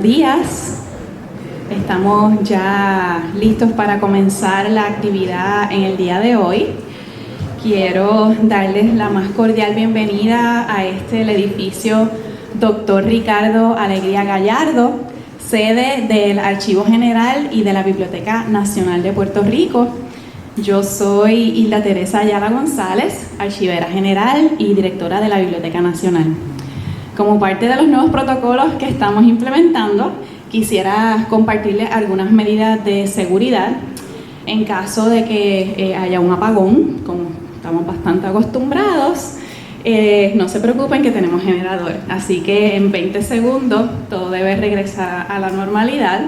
Buenos días. Estamos ya listos para comenzar la actividad en el día de hoy. Quiero darles la más cordial bienvenida a el edificio Dr. Ricardo Alegría Gallardo, sede del Archivo General y de la Biblioteca Nacional de Puerto Rico. Yo soy Hilda Teresa Ayala González, archivera general y directora de la Biblioteca Nacional. Como parte de los nuevos protocolos que estamos implementando, quisiera compartirles algunas medidas de seguridad en caso de que haya un apagón, como estamos bastante acostumbrados. No se preocupen que tenemos generador, así que en 20 segundos todo debe regresar a la normalidad.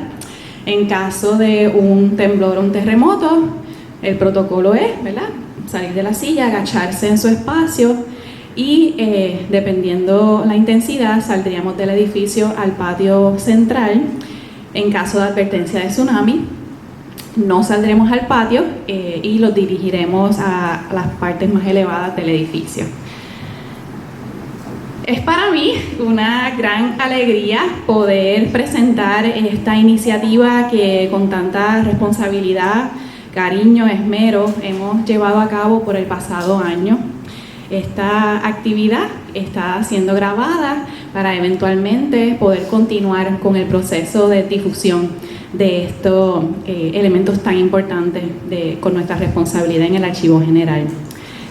En caso de un temblor o un terremoto, el protocolo es, ¿verdad?, salir de la silla, agacharse en su espacio y dependiendo la intensidad saldríamos del edificio al patio central. En caso de advertencia de tsunami no saldremos al patio y los dirigiremos a las partes más elevadas del edificio. Es para mí una gran alegría poder presentar esta iniciativa que con tanta responsabilidad, cariño, esmero hemos llevado a cabo por el pasado año. Esta actividad está siendo grabada para eventualmente poder continuar con el proceso de difusión de estos elementos tan importantes con nuestra responsabilidad en el Archivo General.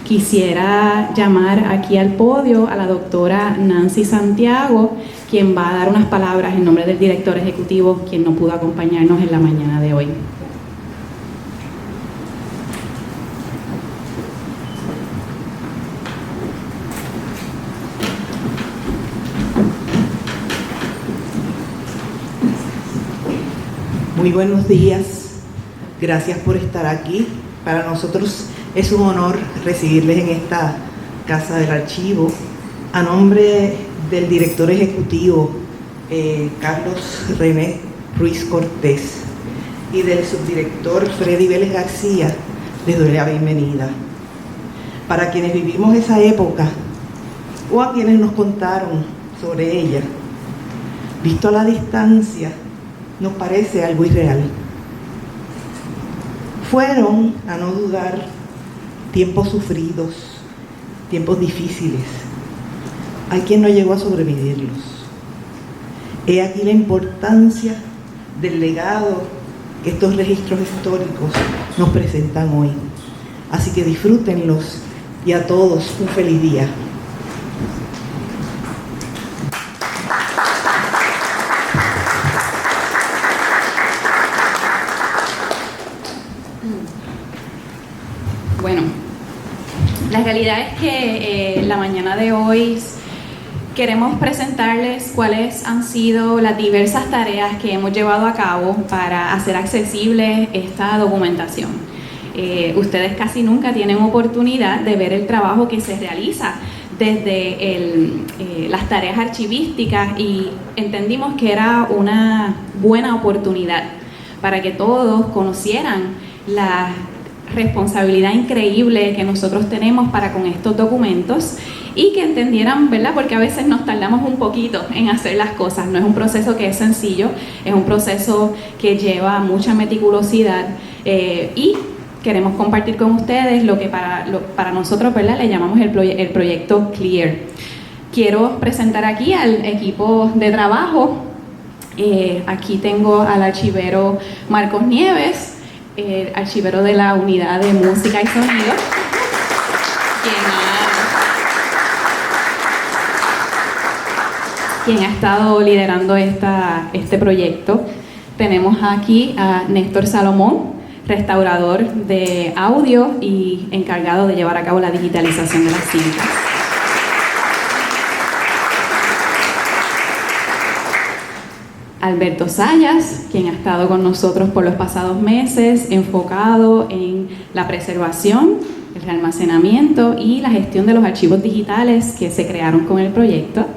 Quisiera llamar aquí al podio a la doctora Nancy Santiago, quien va a dar unas palabras en nombre del director ejecutivo, quien no pudo acompañarnos en la mañana de hoy. Muy buenos días, gracias por estar aquí. Para nosotros es un honor recibirles en esta Casa del Archivo. A nombre del director ejecutivo Carlos René Ruiz Cortés y del subdirector Freddy Vélez García, les doy la bienvenida. Para quienes vivimos esa época o a quienes nos contaron sobre ella, visto a la distancia, nos parece algo irreal. Fueron, a no dudar, tiempos sufridos, tiempos difíciles. Hay quien no llegó a sobrevivirlos. He aquí la importancia del legado que estos registros históricos nos presentan hoy. Así que disfrútenlos y a todos un feliz día. Bueno, la realidad es que la mañana de hoy queremos presentarles cuáles han sido las diversas tareas que hemos llevado a cabo para hacer accesible esta documentación. Ustedes casi nunca tienen oportunidad de ver el trabajo que se realiza desde las tareas archivísticas y entendimos que era una buena oportunidad para que todos conocieran la responsabilidad increíble que nosotros tenemos para con estos documentos y que entendieran, ¿verdad?, porque a veces nos tardamos un poquito en hacer las cosas. No es un proceso que es sencillo, es un proceso que lleva mucha meticulosidad y queremos compartir con ustedes lo que para nosotros, ¿verdad?, le llamamos el proyecto CLEAR. Quiero presentar aquí al equipo de trabajo. Aquí tengo al archivero Marcos Nieves, el archivero de la Unidad de Música y Sonido, quien ha estado liderando este proyecto. Tenemos aquí a Néstor Salomón, restaurador de audio y encargado de llevar a cabo la digitalización de las cintas. Alberto Sayas, quien ha estado con nosotros por los pasados meses, enfocado en la preservación, el almacenamiento y la gestión de los archivos digitales que se crearon con el proyecto.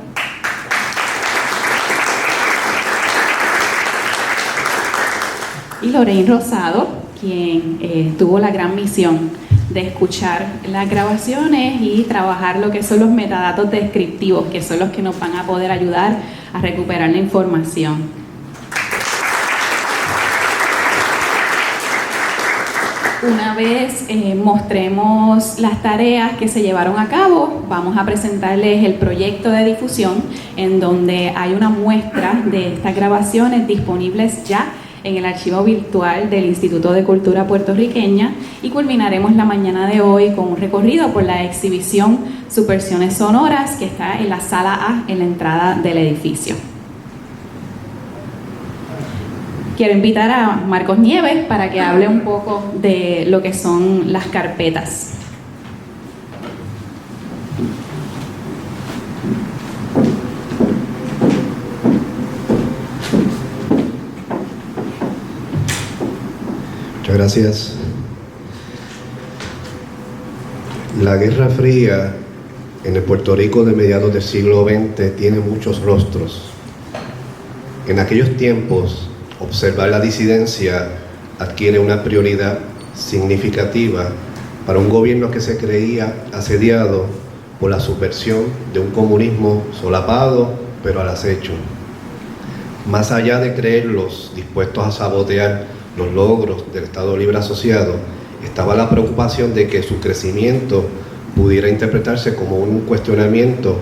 Y Lorraine Rosado, quien tuvo la gran misión de escuchar las grabaciones y trabajar lo que son los metadatos descriptivos, que son los que nos van a poder ayudar a recuperar la información. Una vez mostremos las tareas que se llevaron a cabo, vamos a presentarles el proyecto de difusión en donde hay una muestra de estas grabaciones disponibles ya en el archivo virtual del Instituto de Cultura Puertorriqueña, y culminaremos la mañana de hoy con un recorrido por la exhibición Subversiones Sonoras, que está en la sala A en la entrada del edificio. Quiero invitar a Marcos Nieves para que hable un poco de lo que son las carpetas. Muchas gracias. La Guerra Fría en el Puerto Rico de mediados del siglo XX tiene muchos rostros. En aquellos tiempos, observar la disidencia adquiere una prioridad significativa para un gobierno que se creía asediado por la subversión de un comunismo solapado pero al acecho. Más allá de creerlos dispuestos a sabotear los logros del Estado Libre Asociado, estaba la preocupación de que su crecimiento pudiera interpretarse como un cuestionamiento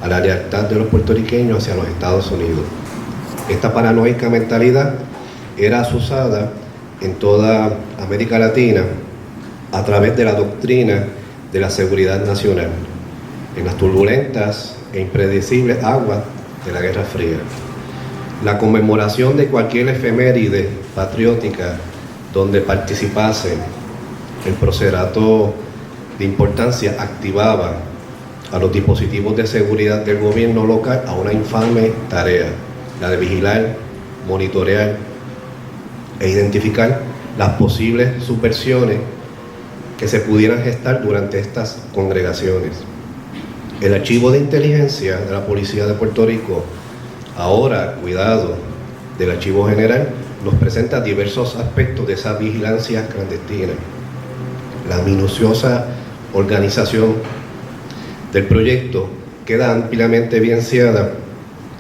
a la lealtad de los puertorriqueños hacia los Estados Unidos. Esta paranoica mentalidad era azuzada en toda América Latina a través de la doctrina de la seguridad nacional, en las turbulentas e impredecibles aguas de la Guerra Fría. La conmemoración de cualquier efeméride patriótica donde participase el procerato de importancia activaba a los dispositivos de seguridad del gobierno local a una infame tarea, la de vigilar, monitorear e identificar las posibles subversiones que se pudieran gestar durante estas congregaciones. El archivo de inteligencia de la Policía de Puerto Rico, ahora cuidado del Archivo General, nos presenta diversos aspectos de esa vigilancia clandestina. La minuciosa organización del proyecto queda ampliamente evidenciada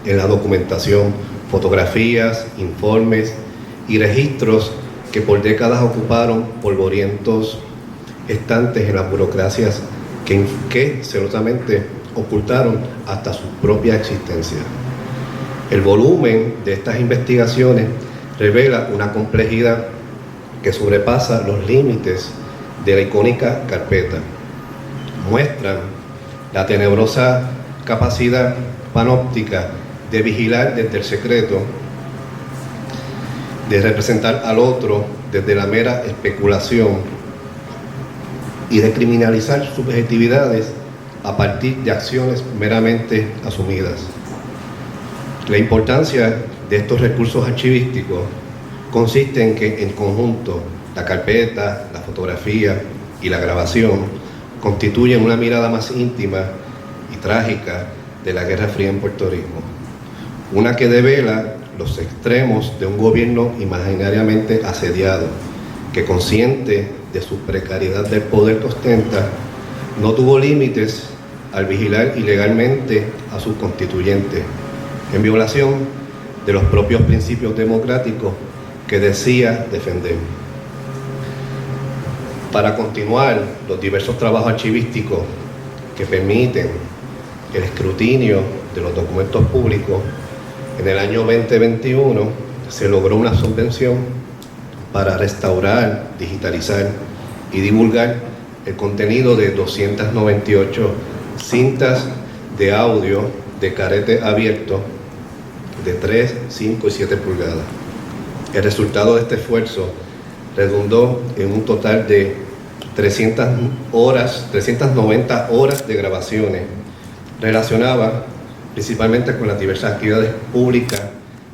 en la documentación, fotografías, informes y registros que por décadas ocuparon polvorientos estantes en las burocracias que celosamente ocultaron hasta su propia existencia. El volumen de estas investigaciones revela una complejidad que sobrepasa los límites de la icónica carpeta. Muestran la tenebrosa capacidad panóptica de vigilar desde el secreto, de representar al otro desde la mera especulación y de criminalizar subjetividades a partir de acciones meramente asumidas. La importancia de estos recursos archivísticos consiste en que en conjunto la carpeta, la fotografía y la grabación constituyen una mirada más íntima y trágica de la Guerra Fría en Puerto Rico, una que devela los extremos de un gobierno imaginariamente asediado, que consciente de su precariedad del poder que ostenta, no tuvo límites al vigilar ilegalmente a sus constituyentes, en violación de los propios principios democráticos que decía defender. Para continuar los diversos trabajos archivísticos que permiten el escrutinio de los documentos públicos, en el año 2021 se logró una subvención para restaurar, digitalizar y divulgar el contenido de 298 cintas de audio de carete abierto de 3, 5 y 7 pulgadas. El resultado de este esfuerzo redundó en un total de 390 horas de grabaciones relacionadas principalmente con las diversas actividades públicas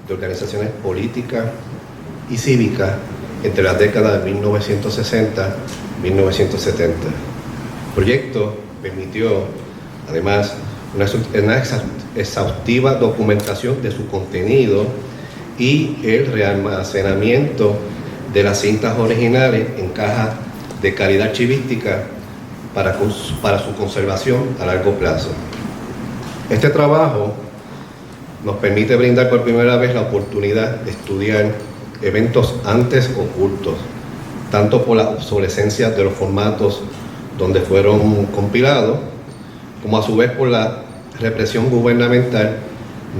de organizaciones políticas y cívicas entre las décadas de 1960 y 1970. El proyecto permitió, además, una exhaustiva documentación de su contenido y el realmacenamiento de las cintas originales en cajas de calidad archivística para su conservación a largo plazo. Este trabajo nos permite brindar por primera vez la oportunidad de estudiar eventos antes ocultos, tanto por la obsolescencia de los formatos donde fueron compilados, como a su vez por la represión gubernamental,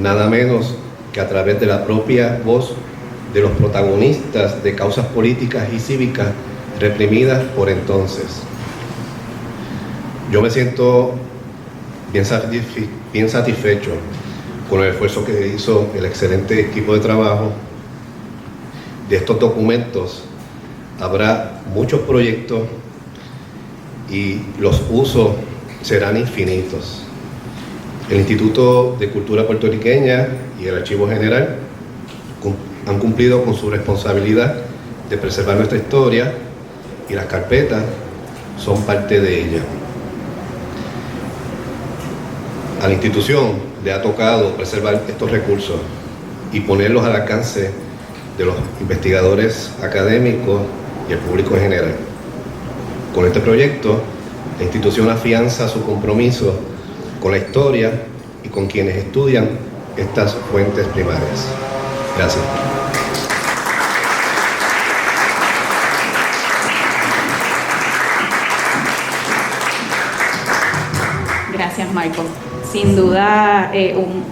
nada menos que a través de la propia voz de los protagonistas de causas políticas y cívicas reprimidas por entonces. Yo me siento bien satisfecho con el esfuerzo que hizo el excelente equipo de trabajo. De estos documentos habrá muchos proyectos y los usos serán infinitos. El Instituto de Cultura Puertorriqueña y el Archivo General han cumplido con su responsabilidad de preservar nuestra historia y las carpetas son parte de ella. A la institución le ha tocado preservar estos recursos y ponerlos al alcance de los investigadores académicos y el público en general. Con este proyecto, la institución afianza su compromiso con la historia y con quienes estudian estas fuentes primarias. Gracias. Gracias, Michael. Sin duda,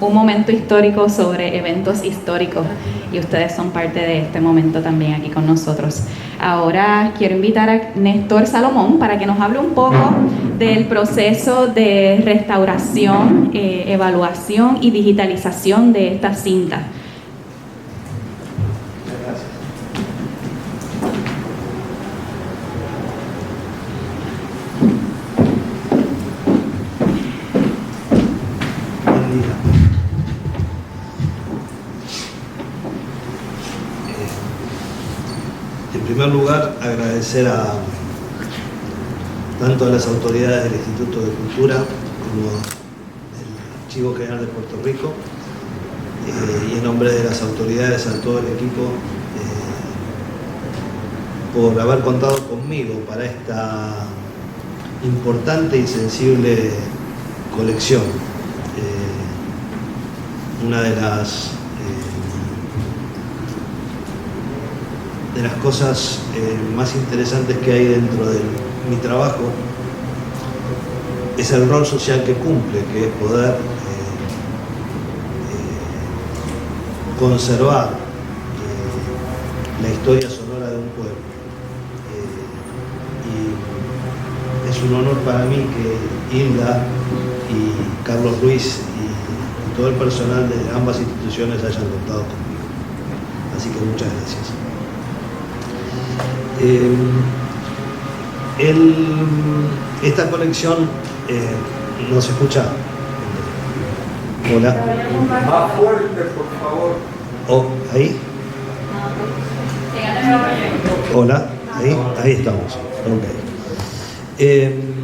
un momento histórico sobre eventos históricos, y ustedes son parte de este momento también aquí con nosotros. Ahora quiero invitar a Néstor Salomón para que nos hable un poco del proceso de restauración, evaluación y digitalización de esta cinta. En primer lugar, agradecer tanto a las autoridades del Instituto de Cultura como del Archivo General de Puerto Rico, y en nombre de las autoridades a todo el equipo por haber contado conmigo para esta importante y sensible colección. Una de las cosas más interesantes que hay dentro de mi trabajo es el rol social que cumple, que es poder conservar la historia sonora de un pueblo. Y es un honor para mí que Hilda y Carlos Ruiz y todo el personal de ambas instituciones hayan contado conmigo. Así que muchas gracias. Esta colección no se escucha. Hola. Más fuerte, por favor. Oh, ahí. Hola, ahí estamos. Okay.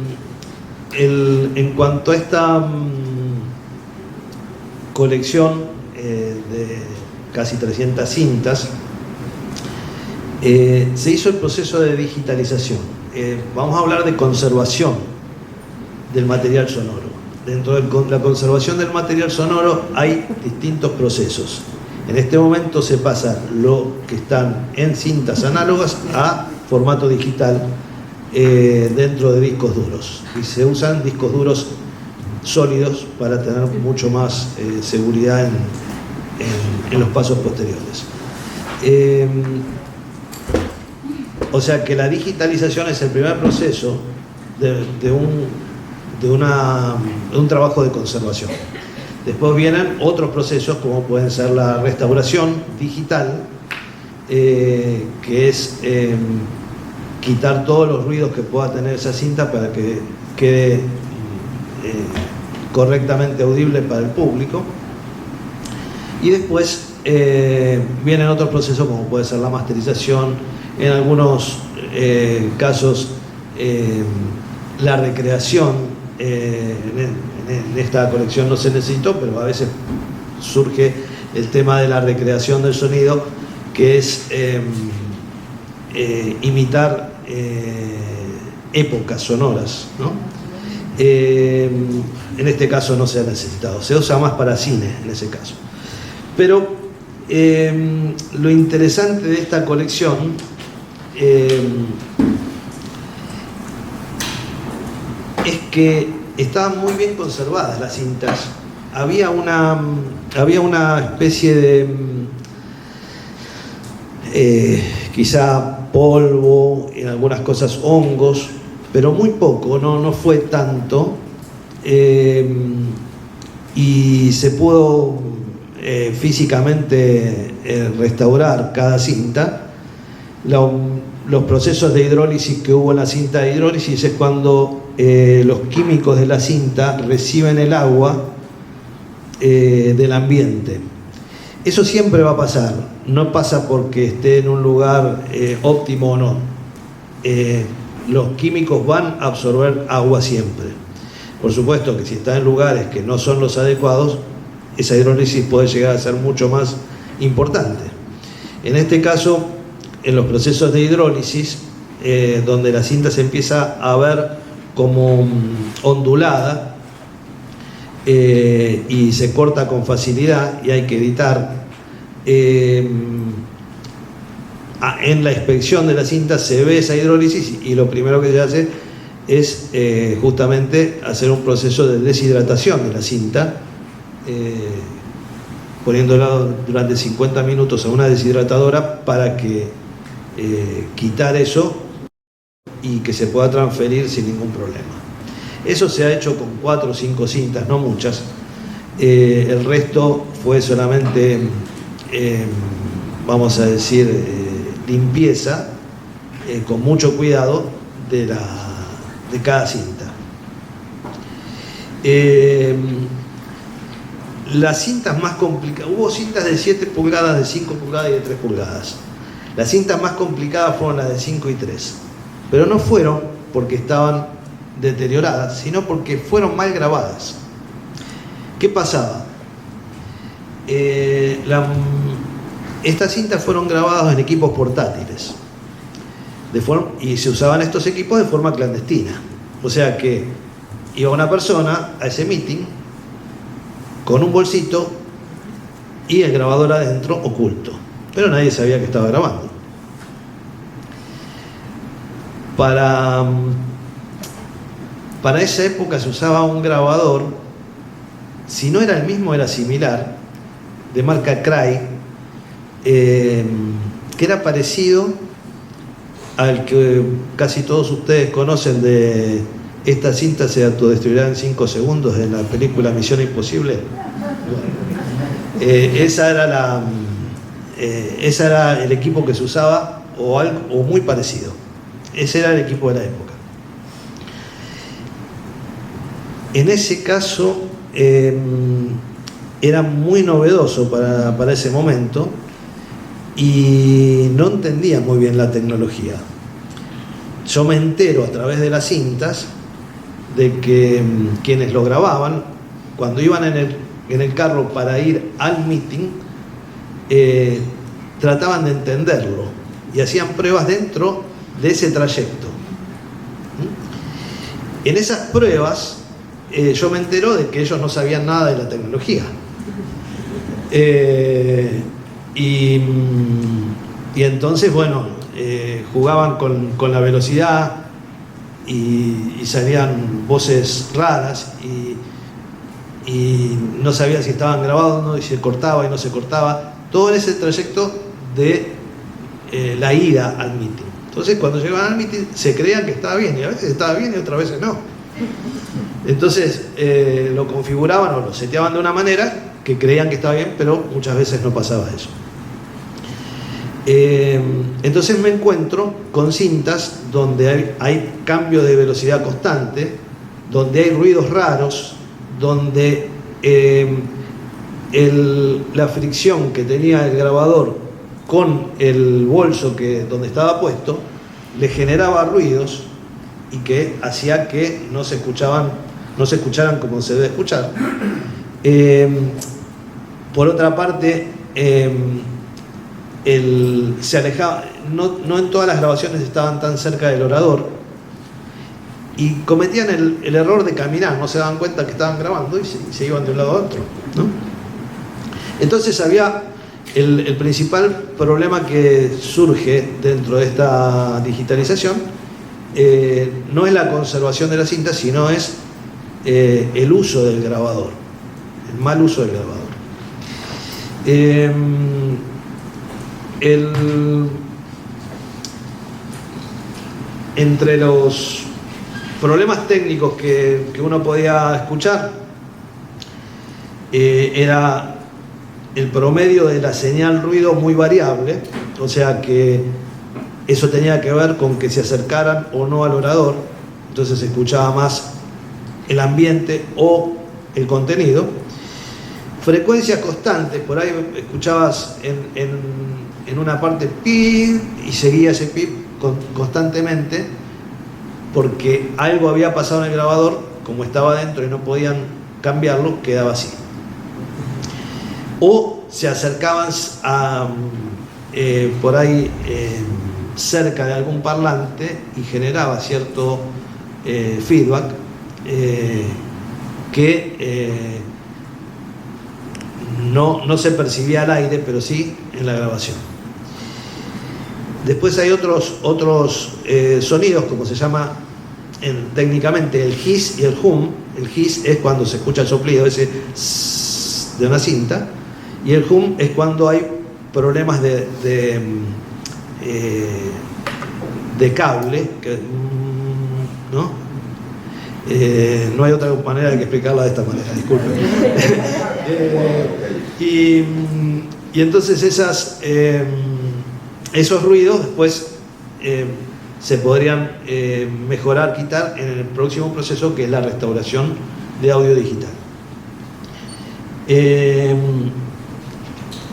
En cuanto a esta colección de casi 300 cintas, se hizo el proceso de digitalización. Vamos a hablar de conservación del material sonoro. Dentro de la conservación del material sonoro hay distintos procesos. En este momento se pasa lo que están en cintas análogas a formato digital dentro de discos duros. Y se usan discos duros sólidos para tener mucho más seguridad en los pasos posteriores. O sea que la digitalización es el primer proceso de un trabajo de conservación. Después vienen otros procesos como pueden ser la restauración digital, que es quitar todos los ruidos que pueda tener esa cinta para que quede correctamente audible para el público. Y después vienen otros procesos como puede ser la masterización, en algunos casos la recreación. En esta colección no se necesitó, pero a veces surge el tema de la recreación del sonido, que es imitar épocas sonoras, ¿no? En este caso no se ha necesitado, se usa más para cine en ese caso. Pero lo interesante de esta colección es que estaban muy bien conservadas las cintas. Había una especie de quizá polvo, en algunas cosas hongos, pero muy poco, no fue tanto. Y se pudo físicamente restaurar cada cinta. Los procesos de hidrólisis que hubo en la cinta de hidrólisis es cuando los químicos de la cinta reciben el agua del ambiente. Eso siempre va a pasar, no pasa porque esté en un lugar óptimo o no. Los químicos van a absorber agua siempre. Por supuesto que si está en lugares que no son los adecuados, esa hidrólisis puede llegar a ser mucho más importante. En este caso, en los procesos de hidrólisis, donde la cinta se empieza a ver como ondulada y se corta con facilidad y hay que editar, en la inspección de la cinta se ve esa hidrólisis y lo primero que se hace es justamente hacer un proceso de deshidratación de la cinta, poniéndola durante 50 minutos a una deshidratadora para que quitar eso y que se pueda transferir sin ningún problema. Eso se ha hecho con 4 o 5 cintas, no muchas. El resto fue solamente, vamos a decir, limpieza con mucho cuidado de cada cinta. Las cintas más complicadas, hubo cintas de 7 pulgadas, de 5 pulgadas y de 3 pulgadas. Las cintas más complicadas fueron las de 5 y 3, pero no fueron porque estaban deterioradas, sino porque fueron mal grabadas. ¿Qué pasaba? Estas cintas fueron grabadas en equipos portátiles y se usaban estos equipos de forma clandestina. O sea que iba una persona a ese meeting con un bolsito y el grabador adentro oculto, pero nadie sabía que estaba grabando. Para esa época se usaba un grabador, si no era el mismo era similar, de marca Cray, que era parecido al que casi todos ustedes conocen de esta cinta se autodestruirá en 5 segundos de la película Misión Imposible. Esa era el equipo que se usaba o muy parecido. Ese era el equipo de la época. En ese caso era muy novedoso para ese momento y no entendía muy bien la tecnología. Yo me entero a través de las cintas de que quienes lo grababan, cuando iban en el carro para ir al meeting, trataban de entenderlo y hacían pruebas dentro de ese trayecto. En esas pruebas yo me entero de que ellos no sabían nada de la tecnología. Y entonces, bueno, jugaban con la velocidad y salían voces raras y no sabían si estaban grabados o no, y se cortaba y no se cortaba. Todo en ese trayecto de la ida al meeting. Entonces, cuando llegaban al meeting, se creían que estaba bien, y a veces estaba bien y otras veces no. Entonces, lo configuraban o lo seteaban de una manera que creían que estaba bien, pero muchas veces no pasaba eso. Entonces me encuentro con cintas donde hay cambio de velocidad constante, donde hay ruidos raros, donde la fricción que tenía el grabador con el bolso donde estaba puesto le generaba ruidos y que hacía que no se escucharan como se debe escuchar. Por otra parte, se alejaba, no en todas las grabaciones estaban tan cerca del orador y cometían el error de caminar, no se daban cuenta que estaban grabando y se iban de un lado a otro, ¿no? Entonces había El principal problema que surge dentro de esta digitalización no es la conservación de la cinta, sino es el uso del grabador, el mal uso del grabador. Entre los problemas técnicos que uno podía escuchar era el promedio de la señal ruido muy variable, o sea que eso tenía que ver con que se acercaran o no al orador, entonces se escuchaba más el ambiente o el contenido. Frecuencias constantes, por ahí escuchabas en una parte pip y seguía ese pip constantemente porque algo había pasado en el grabador, como estaba dentro y no podían cambiarlo, quedaba así. O se acercaban a, por ahí cerca de algún parlante y generaba cierto feedback que no se percibía al aire, pero sí en la grabación. Después hay otros sonidos, como se llama técnicamente el hiss y el hum. El hiss es cuando se escucha el soplido ese de una cinta, y el hum es cuando hay problemas de cable, ¿no? No hay otra manera de explicarla de esta manera, disculpen. Y entonces esos ruidos después se podrían mejorar, quitar en el próximo proceso, que es la restauración de audio digital.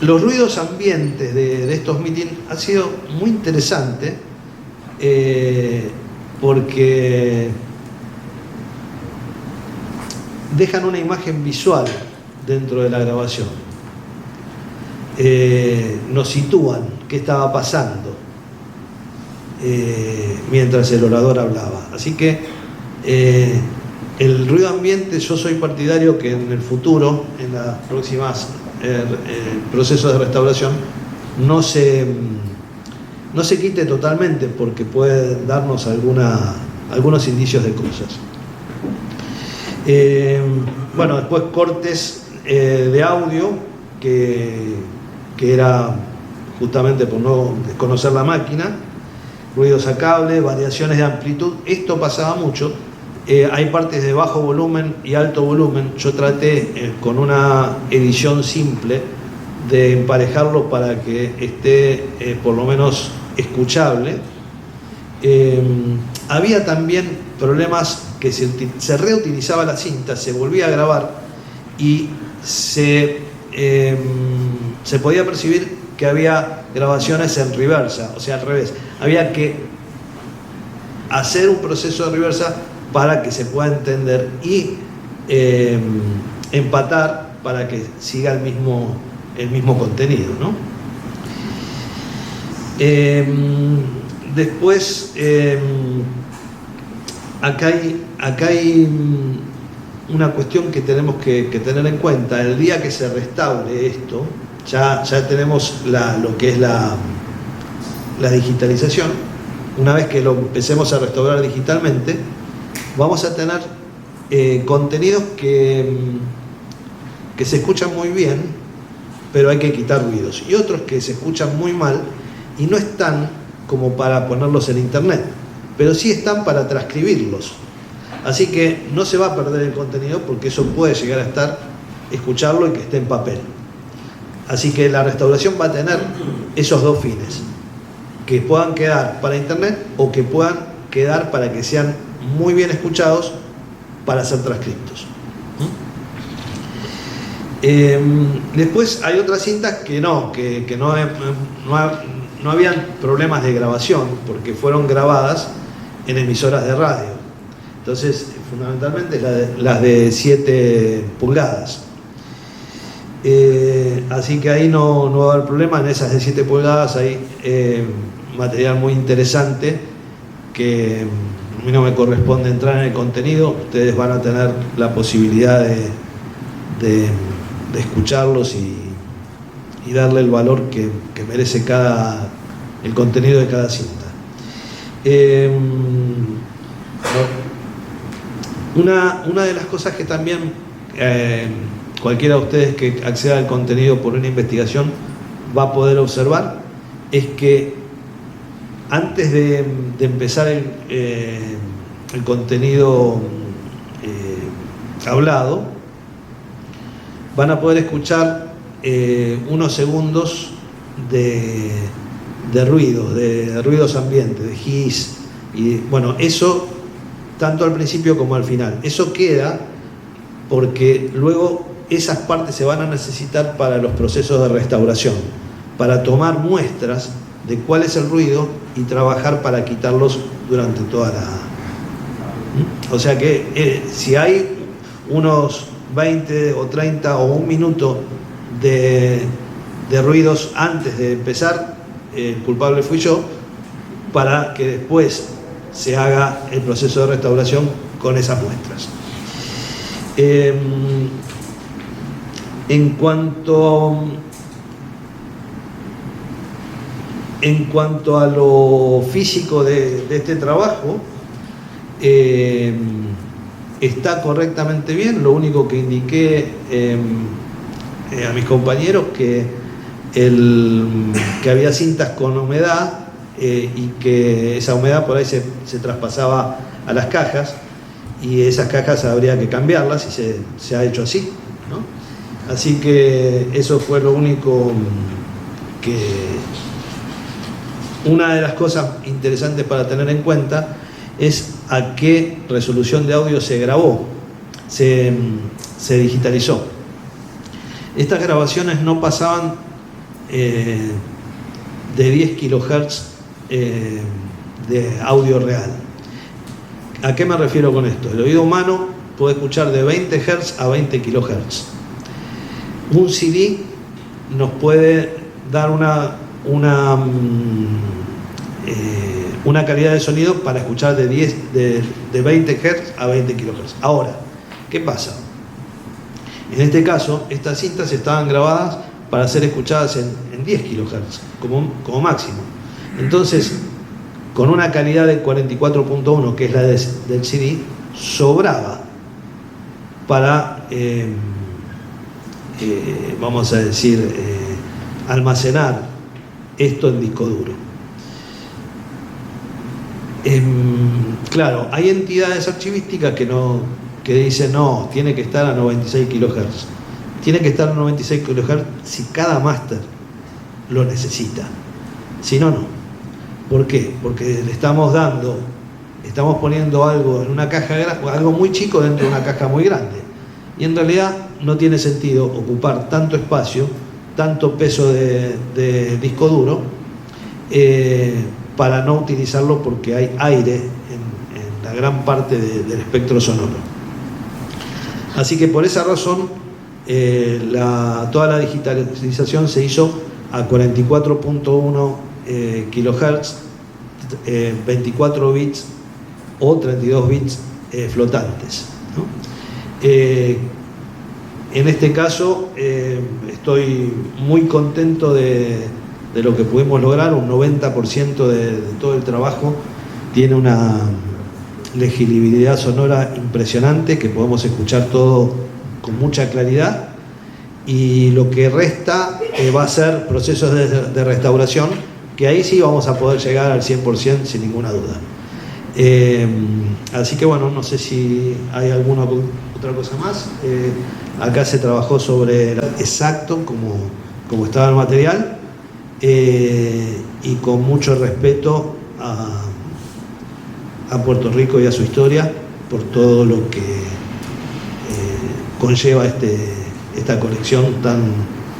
Los ruidos ambientes de estos meetings han sido muy interesantes porque dejan una imagen visual dentro de la grabación. Nos sitúan qué estaba pasando mientras el orador hablaba. Así que el ruido ambiente, yo soy partidario que en el futuro, en las próximas procesos de restauración, no se quite totalmente, porque puede darnos algunos indicios de cosas. Bueno, después cortes de audio que era justamente por no desconocer la máquina, ruidos a cable, variaciones de amplitud. Esto pasaba mucho. Hay partes de bajo volumen y alto volumen. Yo traté con una edición simple de emparejarlo para que esté por lo menos escuchable. Había también problemas que se reutilizaba la cinta, se volvía a grabar y se podía percibir que había grabaciones en reversa, o sea, al revés. Había que hacer un proceso de reversa para que se pueda entender y empatar para que siga el mismo contenido, ¿no? Después, acá hay una cuestión que tenemos que tener en cuenta. El día que se restaure esto, ya tenemos lo que es la digitalización. Una vez que lo empecemos a restaurar digitalmente, vamos a tener contenidos que se escuchan muy bien, pero hay que quitar ruidos, y otros que se escuchan muy mal y no están como para ponerlos en internet, pero sí están para transcribirlos. Así que no se va a perder el contenido, porque eso puede llegar a escucharlo y que esté en papel. Así que la restauración va a tener esos dos fines: que puedan quedar para internet o que puedan quedar para que sean muy bien escuchados para ser transcriptos. Después hay otras cintas que no habían problemas de grabación, porque fueron grabadas en emisoras de radio. Entonces, fundamentalmente las de 7 pulgadas. Así que ahí no va a haber problema. En esas de 7 pulgadas hay material muy interesante que a mí no me corresponde entrar en el contenido. Ustedes van a tener la posibilidad de escucharlos y y darle el valor que merece el contenido de cada cinta. Una de las cosas que también cualquiera de ustedes que acceda al contenido por una investigación va a poder observar es que antes de empezar el contenido hablado, van a poder escuchar unos segundos de ruidos ambientes, de hiss, y bueno, eso tanto al principio como al final. Eso queda porque luego esas partes se van a necesitar para los procesos de restauración, para tomar muestras de cuál es el ruido y trabajar para quitarlos durante toda la... O sea que si hay unos 20 o 30 o un minuto de ruidos antes de empezar, el culpable fui yo, para que después se haga el proceso de restauración con esas muestras. En cuanto a lo físico de este trabajo, está correctamente bien. Lo único que indiqué a mis compañeros que había cintas con humedad y que esa humedad por ahí se traspasaba a las cajas, y esas cajas habría que cambiarlas, y se ha hecho así, ¿no? Así que eso fue lo único que... Una de las cosas interesantes para tener en cuenta es a qué resolución de audio se grabó, se digitalizó. Estas grabaciones no pasaban de 10 kHz de audio real. ¿A qué me refiero con esto? El oído humano puede escuchar de 20 Hz a 20 kHz. Un CD nos puede dar una calidad de sonido para escuchar de 20 Hz a 20 kHz. Ahora, ¿qué pasa? En este caso, estas cintas estaban grabadas para ser escuchadas en 10 kHz como máximo. Entonces, con una calidad de 44.1, que es la del CD, sobraba para, vamos a decir, almacenar esto en disco duro. Claro, hay entidades archivísticas que dicen no, tiene que estar a 96 kHz. Tiene que estar a 96 kHz si cada máster lo necesita. Si no, no. ¿Por qué? Porque le estamos poniendo algo en una caja, algo muy chico dentro de una caja muy grande. Y en realidad no tiene sentido ocupar tanto espacio, tanto peso de disco duro, para no utilizarlo, porque hay aire en la gran parte del espectro sonoro. Así que por esa razón toda la digitalización se hizo a 44.1 kHz, 24 bits o 32 bits flotantes, ¿no? En este caso estoy muy contento de lo que pudimos lograr. Un 90% de todo el trabajo tiene una legibilidad sonora impresionante, que podemos escuchar todo con mucha claridad, y lo que resta va a ser procesos de restauración, que ahí sí vamos a poder llegar al 100% sin ninguna duda. Así que bueno, no sé si hay alguna otra cosa más. Acá se trabajó sobre exacto como estaba el material, y con mucho respeto a Puerto Rico y a su historia, por todo lo que conlleva esta colección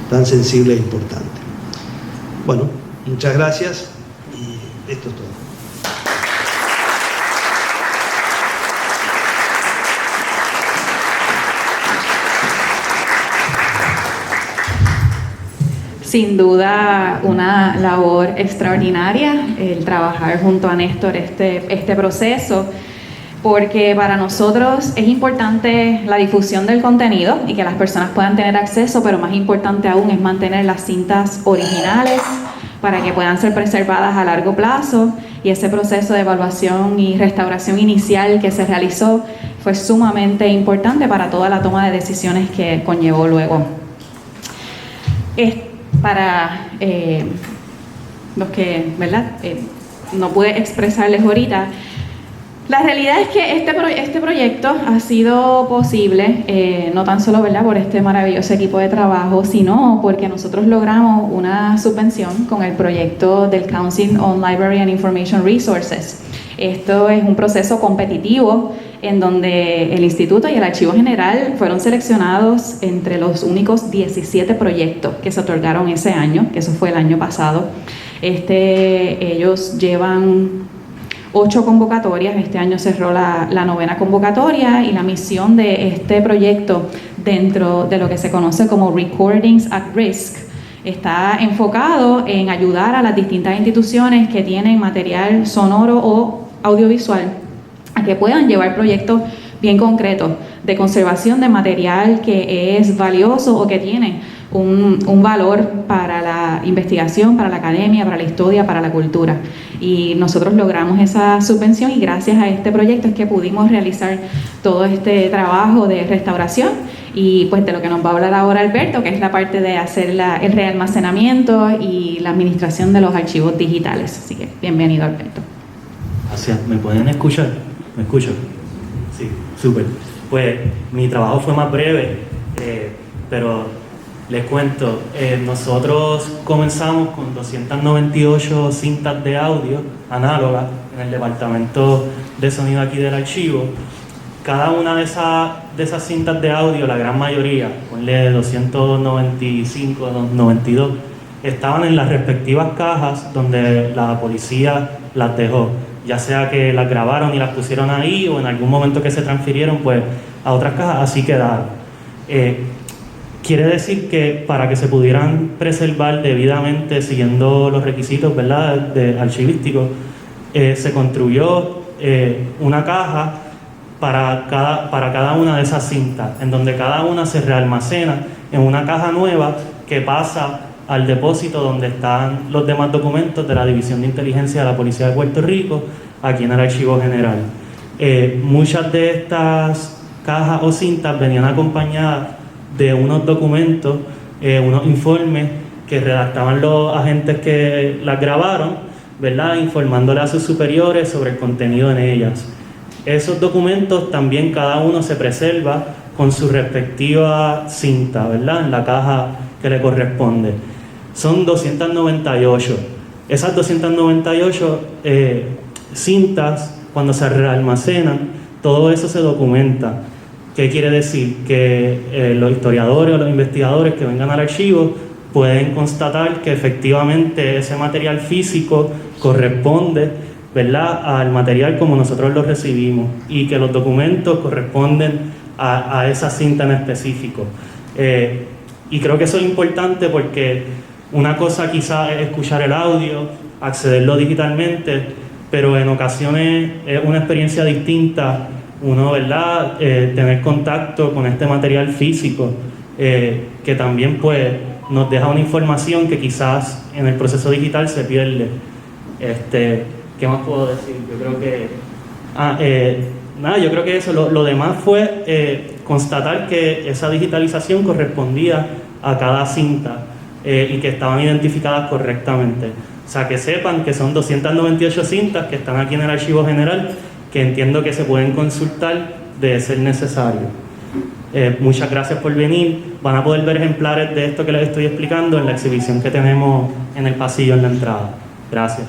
tan sensible e importante. Bueno, muchas gracias, y esto es todo. Sin duda una labor extraordinaria el trabajar junto a Néstor este proceso. porque para nosotros es importante la difusión del contenido y que las personas puedan tener acceso, pero más importante aún es mantener las cintas originales para que puedan ser preservadas a largo plazo, y ese proceso de evaluación y restauración inicial que se realizó fue sumamente importante para toda la toma de decisiones que conllevó luego. Para los que, ¿verdad? No pude expresarles ahorita, la realidad es que este proyecto ha sido posible, no tan solo, ¿verdad?, por este maravilloso equipo de trabajo, sino porque nosotros logramos una subvención con el proyecto del Council on Library and Information Resources. Esto es un proceso competitivo en donde el Instituto y el Archivo General fueron seleccionados entre los únicos 17 proyectos que se otorgaron ese año, que eso fue el año pasado. Ellos llevan 8 convocatorias, este año cerró la 9ª convocatoria, y la misión de este proyecto dentro de lo que se conoce como Recordings at Risk está enfocado en ayudar a las distintas instituciones que tienen material sonoro o audiovisual a que puedan llevar proyectos bien concretos de conservación de material que es valioso o que tiene un valor para la investigación, para la academia, para la historia, para la cultura. Y nosotros logramos esa subvención, y gracias a este proyecto es que pudimos realizar todo este trabajo de restauración, y pues de lo que nos va a hablar ahora Alberto, que es la parte de hacer el realmacenamiento y la administración de los archivos digitales. Así que bienvenido, Alberto. Gracias. ¿Me pueden escuchar? ¿Me escucho? Sí, súper. Pues mi trabajo fue más breve, pero les cuento, nosotros comenzamos con 298 cintas de audio análogas en el departamento de sonido aquí del archivo. Cada una de esas cintas de audio, la gran mayoría, ponle 295, 92, estaban en las respectivas cajas donde la policía las dejó, ya sea que las grabaron y las pusieron ahí, o en algún momento que se transfirieron pues a otras cajas, así quedaron. Quiere decir que para que se pudieran preservar debidamente siguiendo los requisitos, ¿verdad?, de archivísticos, se construyó una caja para cada una de esas cintas, en donde cada una se realmacena en una caja nueva que pasa al depósito donde están los demás documentos de la División de Inteligencia de la Policía de Puerto Rico, aquí en el Archivo General. Muchas de estas cajas o cintas venían acompañadas de unos documentos, unos informes que redactaban los agentes que las grabaron, ¿verdad?, informándole a sus superiores sobre el contenido en ellas. Esos documentos también cada uno se preserva con su respectiva cinta, ¿verdad?, en la caja que le corresponde. Son 298. Esas 298 cintas, cuando se realmacenan, todo eso se documenta. ¿Qué quiere decir? Que los historiadores o los investigadores que vengan al archivo pueden constatar que efectivamente ese material físico corresponde, ¿verdad?, al material como nosotros lo recibimos, y que los documentos corresponden a esa cinta en específico. Y creo que eso es importante porque una cosa quizás es escuchar el audio, accederlo digitalmente, pero en ocasiones es una experiencia distinta uno, ¿verdad?, tener contacto con este material físico, que también pues nos deja una información que quizás en el proceso digital se pierde. ¿Qué más puedo decir? Yo creo que yo creo que eso, lo demás fue constatar que esa digitalización correspondía a cada cinta y que estaban identificadas correctamente. O sea, que sepan que son 298 cintas que están aquí en el Archivo General, que entiendo que se pueden consultar de ser necesario. Muchas gracias por venir. Van a poder ver ejemplares de esto que les estoy explicando en la exhibición que tenemos en el pasillo en la entrada. Gracias.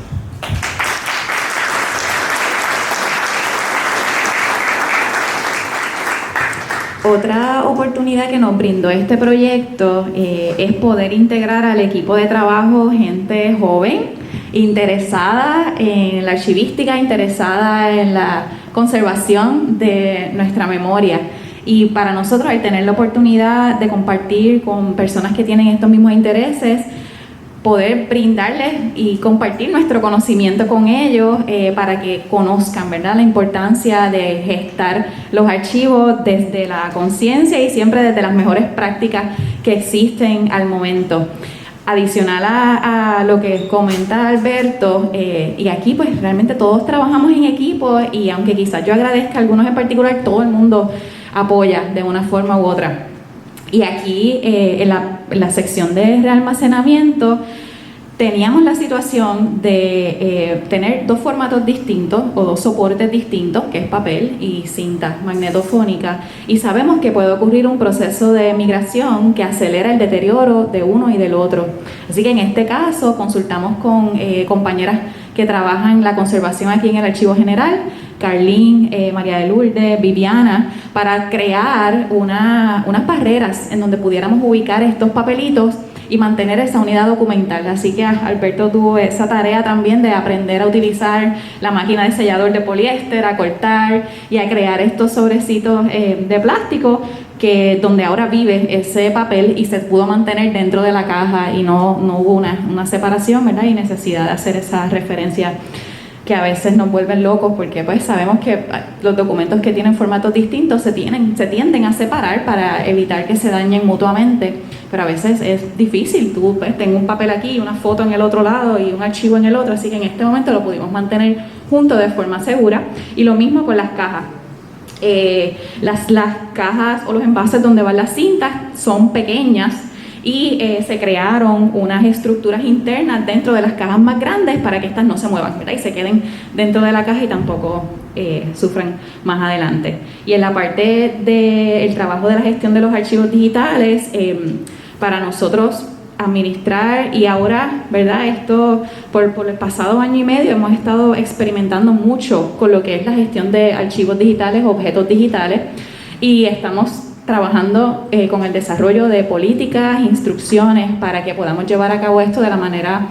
Otra oportunidad que nos brindó este proyecto es poder integrar al equipo de trabajo gente joven, interesada en la archivística, interesada en la conservación de nuestra memoria. Y para nosotros, al tener la oportunidad de compartir con personas que tienen estos mismos intereses, poder brindarles y compartir nuestro conocimiento con ellos para que conozcan, ¿verdad?, la importancia de gestar los archivos desde la conciencia y siempre desde las mejores prácticas que existen al momento. Adicional a lo que comenta Alberto, y aquí pues realmente todos trabajamos en equipo y aunque quizás yo agradezca a algunos en particular, todo el mundo apoya de una forma u otra. Y aquí en la sección de realmacenamiento teníamos la situación de tener dos formatos distintos o dos soportes distintos, que es papel y cinta magnetofónica, y sabemos que puede ocurrir un proceso de migración que acelera el deterioro de uno y del otro. Así que en este caso consultamos con compañeras que trabajan la conservación aquí en el Archivo General, Carlín, María de Lourdes, Viviana, para crear unas barreras en donde pudiéramos ubicar estos papelitos y mantener esa unidad documental. Así que Alberto tuvo esa tarea también de aprender a utilizar la máquina de sellador de poliéster, a cortar y a crear estos sobrecitos de plástico donde ahora vive ese papel y se pudo mantener dentro de la caja y no hubo una separación, ¿verdad? Y necesidad de hacer esa referencia que a veces nos vuelven locos porque pues sabemos que los documentos que tienen formatos distintos se tienden a separar para evitar que se dañen mutuamente, pero a veces es difícil. Tú pues, tengo un papel aquí, una foto en el otro lado y un archivo en el otro, así que en este momento lo pudimos mantener juntos de forma segura. Y lo mismo con las cajas. Las cajas o los envases donde van las cintas son pequeñas y se crearon unas estructuras internas dentro de las cajas más grandes para que estas no se muevan, ¿verdad? Y se queden dentro de la caja y tampoco sufran más adelante. Y en la parte del trabajo de la gestión de los archivos digitales, para nosotros administrar y ahora, ¿verdad? Esto por el pasado año y medio hemos estado experimentando mucho con lo que es la gestión de archivos digitales, objetos digitales, y estamos trabajando con el desarrollo de políticas, instrucciones para que podamos llevar a cabo esto de la manera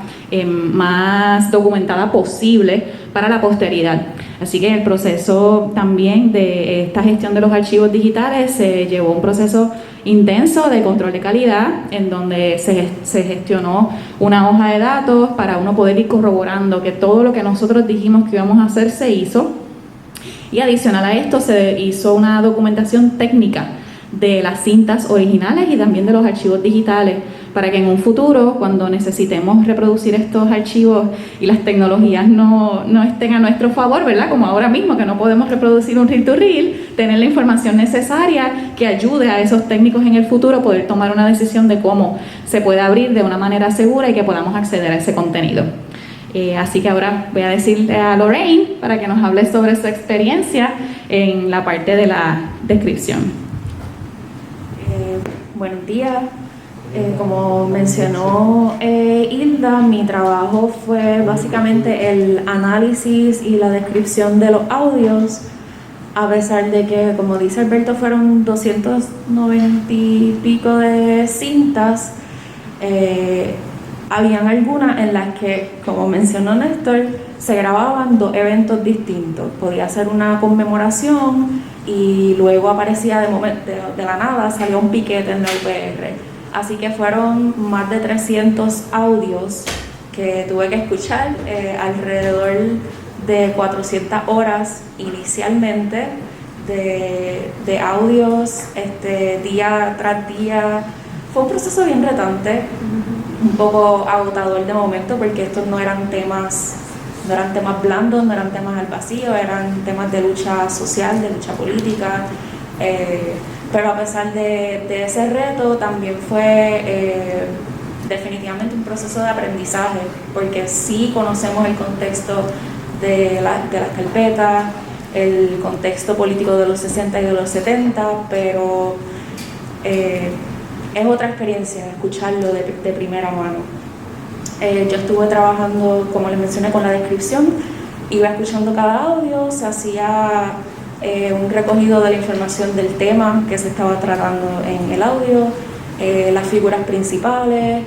más documentada posible para la posteridad. Así que el proceso también de esta gestión de los archivos digitales se llevó un proceso intenso de control de calidad en donde se gestionó una hoja de datos para uno poder ir corroborando que todo lo que nosotros dijimos que íbamos a hacer se hizo, y adicional a esto se hizo una documentación técnica de las cintas originales y también de los archivos digitales para que en un futuro, cuando necesitemos reproducir estos archivos y las tecnologías no estén a nuestro favor, ¿verdad? Como ahora mismo que no podemos reproducir un reel to reel, tener la información necesaria que ayude a esos técnicos en el futuro a poder tomar una decisión de cómo se puede abrir de una manera segura y que podamos acceder a ese contenido. Así que ahora voy a decirle a Lorraine para que nos hable sobre su experiencia en la parte de la descripción. Buenos días. Como mencionó Hilda, mi trabajo fue básicamente el análisis y la descripción de los audios, a pesar de que, como dice Alberto, fueron 290 y pico de cintas. Habían algunas en las que, como mencionó Néstor, se grababan dos eventos distintos. Podía ser una conmemoración y luego aparecía de la nada, salía un piquete en la UPR. Así que fueron más de 300 audios que tuve que escuchar, alrededor de 400 horas inicialmente de audios día tras día. Fue un proceso bien retante, un poco agotador de momento, porque estos no eran temas blandos, no eran temas al vacío, eran temas de lucha social, de lucha política, pero a pesar de ese reto también fue definitivamente un proceso de aprendizaje, porque sí conocemos el contexto de las carpetas, el contexto político de los 60 y de los 70, pero es otra experiencia escucharlo de primera mano. Yo estuve trabajando, como les mencioné, con la descripción, iba escuchando cada audio, se hacía un recogido de la información del tema que se estaba tratando en el audio, las figuras principales,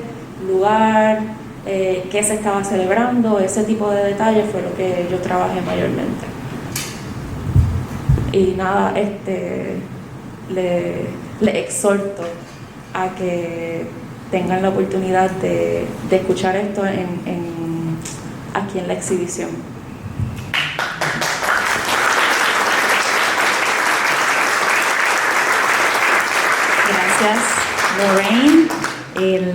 lugar, qué se estaba celebrando, ese tipo de detalles fue lo que yo trabajé mayormente. Y nada, le exhorto a que tengan la oportunidad de escuchar esto aquí en la exhibición. Gracias, Lorraine.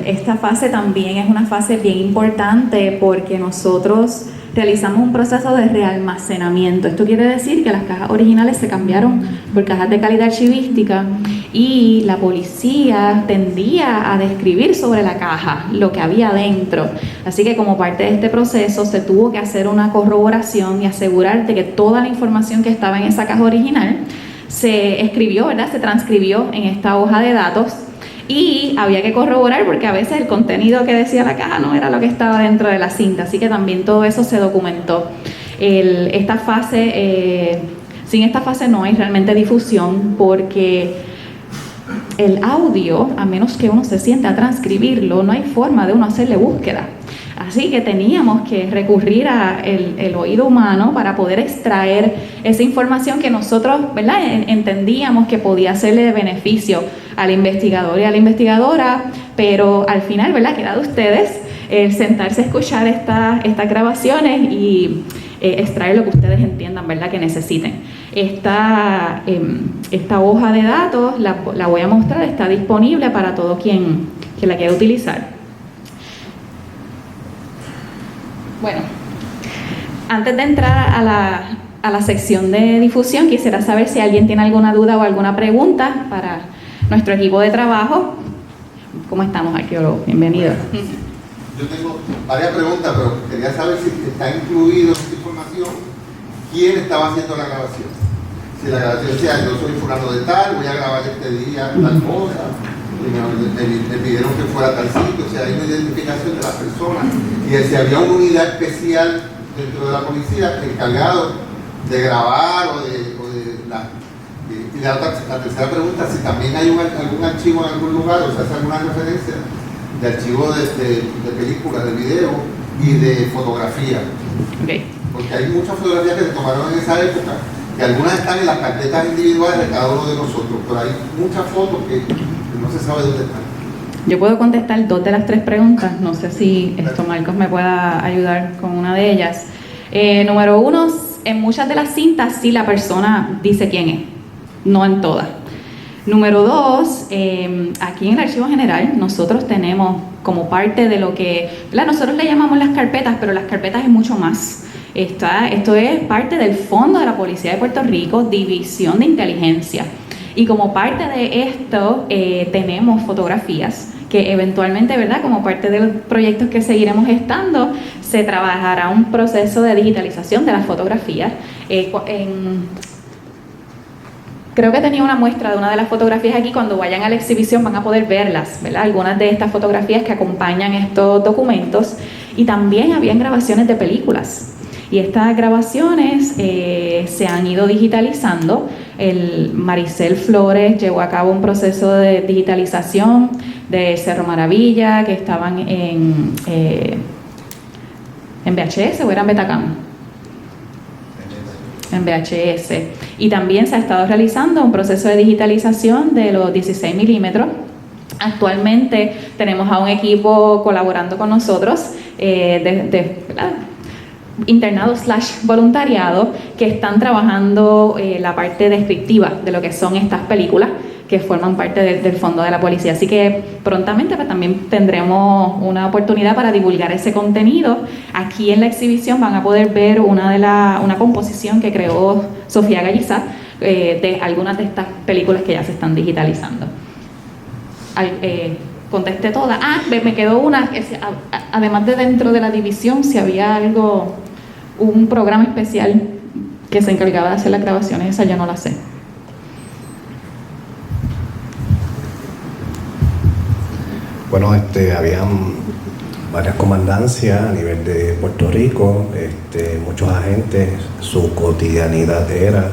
Esta fase también es una fase bien importante porque nosotros realizamos un proceso de realmacenamiento. Esto quiere decir que las cajas originales se cambiaron por cajas de calidad archivística y la policía tendía a describir sobre la caja lo que había dentro. Así que como parte de este proceso se tuvo que hacer una corroboración y asegurarte que toda la información que estaba en esa caja original se escribió, ¿verdad? Se transcribió en esta hoja de datos. Y había que corroborar porque a veces el contenido que decía la caja no era lo que estaba dentro de la cinta, así que también todo eso se documentó. Sin esta fase no hay realmente difusión porque el audio, a menos que uno se siente a transcribirlo, no hay forma de uno hacerle búsqueda. Así que teníamos que recurrir a el oído humano para poder extraer esa información que nosotros, ¿verdad?, entendíamos que podía serle de beneficio al investigador y a la investigadora, pero al final, ¿verdad?, queda de ustedes el sentarse a escuchar estas grabaciones y extraer lo que ustedes entiendan, ¿verdad?, que necesiten. Esta hoja de datos la voy a mostrar, está disponible para todo quien la quiera utilizar. Bueno, antes de entrar a la sección de difusión, quisiera saber si alguien tiene alguna duda o alguna pregunta para nuestro equipo de trabajo. ¿Cómo estamos, arqueólogos? Bienvenidos. Yo tengo varias preguntas, pero quería saber si está incluido en esta información quién estaba haciendo la grabación. Si la grabación decía, yo soy fulano de tal, voy a grabar este día tal cosa, y me pidieron que fuera tal sitio, o sea, hay una identificación de la persona. Y si había una unidad especial dentro de la policía encargado de grabar y la tercera pregunta, si también hay algún archivo en algún lugar, o sea, hace alguna referencia de archivo de películas, de video y de fotografía. Okay. Porque hay muchas fotografías que se tomaron en esa época, que algunas están en las carpetas individuales de cada uno de nosotros, pero hay muchas fotos que no se sabe dónde están. Yo puedo contestar 2 de las 3 preguntas, no sé si Marcos me pueda ayudar con una de ellas. Número 1, en muchas de las cintas sí la persona dice quién es, no en todas. Número 2, aquí en el Archivo General nosotros tenemos como parte de lo que, nosotros le llamamos las carpetas, pero las carpetas es mucho más. Esto es parte del fondo de la Policía de Puerto Rico, División de Inteligencia. Y como parte de esto tenemos fotografías que eventualmente, ¿verdad?, como parte de los proyectos que seguiremos gestando, se trabajará un proceso de digitalización de las fotografías. Creo que tenía una muestra de una de las fotografías aquí. Cuando vayan a la exhibición van a poder verlas, ¿verdad?, algunas de estas fotografías que acompañan estos documentos. Y también habían grabaciones de películas. Y estas grabaciones se han ido digitalizando. Maricel Flores llevó a cabo un proceso de digitalización de Cerro Maravilla, que estaban en VHS o eran Betacam. En VHS. Y también se ha estado realizando un proceso de digitalización de los 16 milímetros. Actualmente tenemos a un equipo colaborando con nosotros internado/voluntariado, que están trabajando la parte descriptiva de lo que son estas películas que forman parte del fondo de la policía. Así que prontamente pues, también tendremos una oportunidad para divulgar ese contenido. Aquí en la exhibición van a poder ver una composición que creó Sofía Gallizá de algunas de estas películas que ya se están digitalizando. Contesté todas. Me quedó una, que además de dentro de la división, si había un programa especial que se encargaba de hacer las grabaciones, esa yo no la sé. Bueno, habían varias comandancias a nivel de Puerto Rico, muchos agentes, su cotidianidad era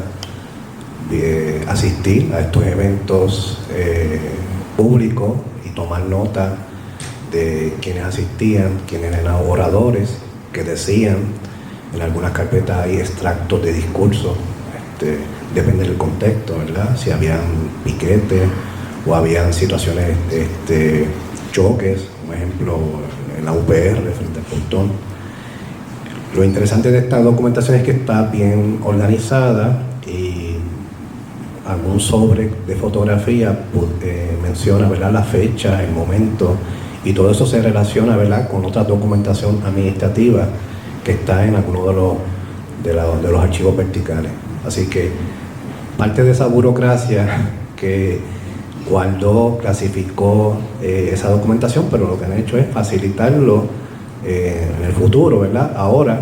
asistir a estos eventos públicos y tomar nota de quienes asistían, quienes eran oradores, que decían. En algunas carpetas hay extractos de discursos, depende del contexto, ¿verdad? Si habían piquetes o habían situaciones choques, por ejemplo, en la UPR, frente al Pontón. Lo interesante de esta documentación es que está bien organizada y algún sobre de fotografía menciona, ¿verdad?, la fecha, el momento, y todo eso se relaciona, ¿verdad?, con otra documentación administrativa que está en alguno de los archivos verticales. Así que parte de esa burocracia que guardó, clasificó esa documentación, pero lo que han hecho es facilitarlo en el futuro, ¿verdad?, ahora,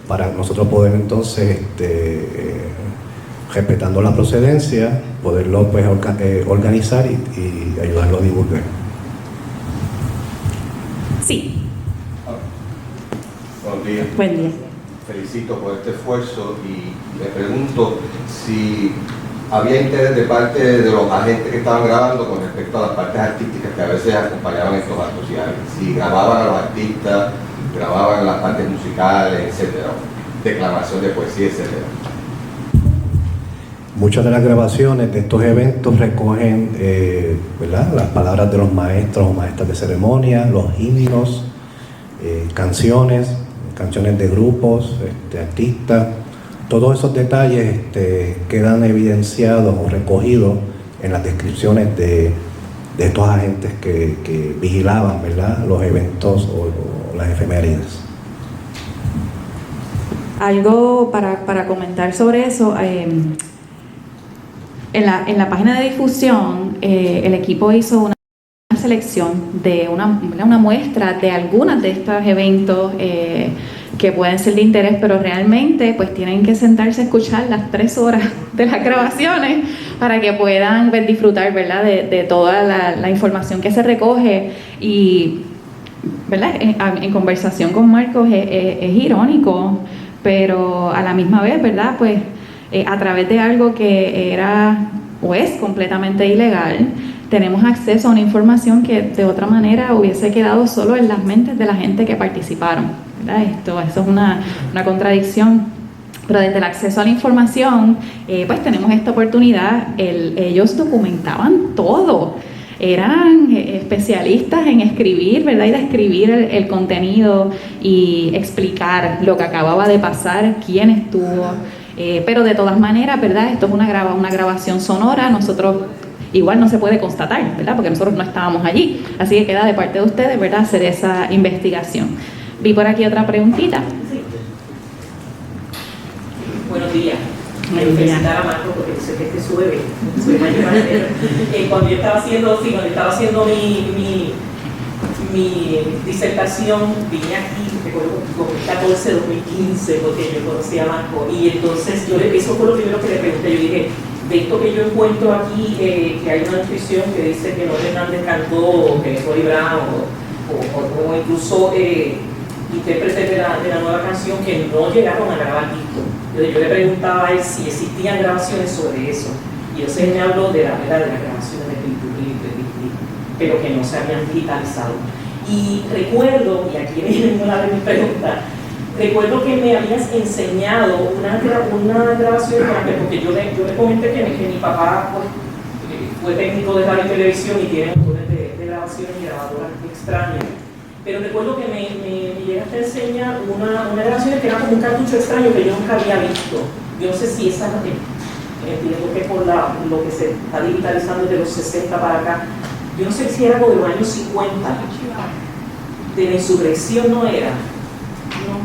para nosotros poder entonces, respetando la procedencia, poderlo pues organizar y ayudarlo a divulgar. Sí. Buenos días. Buen día. Felicito por este esfuerzo y le pregunto si había interés de parte de los agentes que estaban grabando con respecto a las partes artísticas que a veces acompañaban estos actos, si grababan a los artistas, grababan las partes musicales, etcétera, declamación de poesía, etcétera. Muchas de las grabaciones de estos eventos recogen, ¿verdad?, las palabras de los maestros o maestras de ceremonia, los himnos, canciones de grupos, artistas. Todos esos detalles quedan evidenciados o recogidos en las descripciones de estos agentes que vigilaban, ¿verdad?, los eventos o las efemérides. Algo para comentar sobre eso. En la página de difusión, el equipo hizo una selección de una muestra de algunos de estos eventos que pueden ser de interés, pero realmente pues tienen que sentarse a escuchar las 3 horas de las grabaciones para que puedan disfrutar, ¿verdad?, de toda la información que se recoge. Y, ¿verdad?, en conversación con Marcos es irónico, pero a la misma vez, ¿verdad?, pues a través de algo que era o es completamente ilegal, tenemos acceso a una información que de otra manera hubiese quedado solo en las mentes de la gente que participaron, ¿verdad? Eso es una contradicción, pero desde el acceso a la información, pues tenemos esta oportunidad. Ellos documentaban todo, eran especialistas en escribir, ¿verdad?, y describir el contenido y explicar lo que acababa de pasar, quién estuvo. Pero de todas maneras, ¿verdad?, esto es una grabación sonora. Nosotros igual no se puede constatar, ¿verdad?, porque nosotros no estábamos allí. Así que queda de parte de ustedes, ¿verdad?, hacer esa investigación. Vi por aquí otra preguntita. Sí. Buenos días. Buenos días. Felicitar a Marco porque sé que este sube cuando yo estaba haciendo mi disertación, vine aquí, recuerdo, 2014-2015, porque yo conocí a Marco, y entonces eso fue lo primero que le pregunté. Yo dije, de esto que yo encuentro aquí, que hay una descripción que dice que Noel Hernández cantó, que Tori Brown, o incluso intérpretes de la nueva canción que no llegaron a grabar disco. Entonces yo le preguntaba a él si existían grabaciones sobre eso, y entonces él me habló de las grabaciones de Clip, pero que no se habían digitalizado. Y recuerdo, y aquí viene una de mis preguntas, recuerdo que me habías enseñado una grabación, porque yo le comenté que mi papá pues, fue técnico de radio y televisión y tiene montones de grabaciones y grabadoras extrañas. Pero recuerdo que me llegaste a enseñar una grabación que era como un cartucho extraño que yo nunca había visto. Yo no sé si esa, entiendo que por lo que se está digitalizando de los 60 para acá, yo no sé si era algo de los años 50, de la insurrección, no era. No.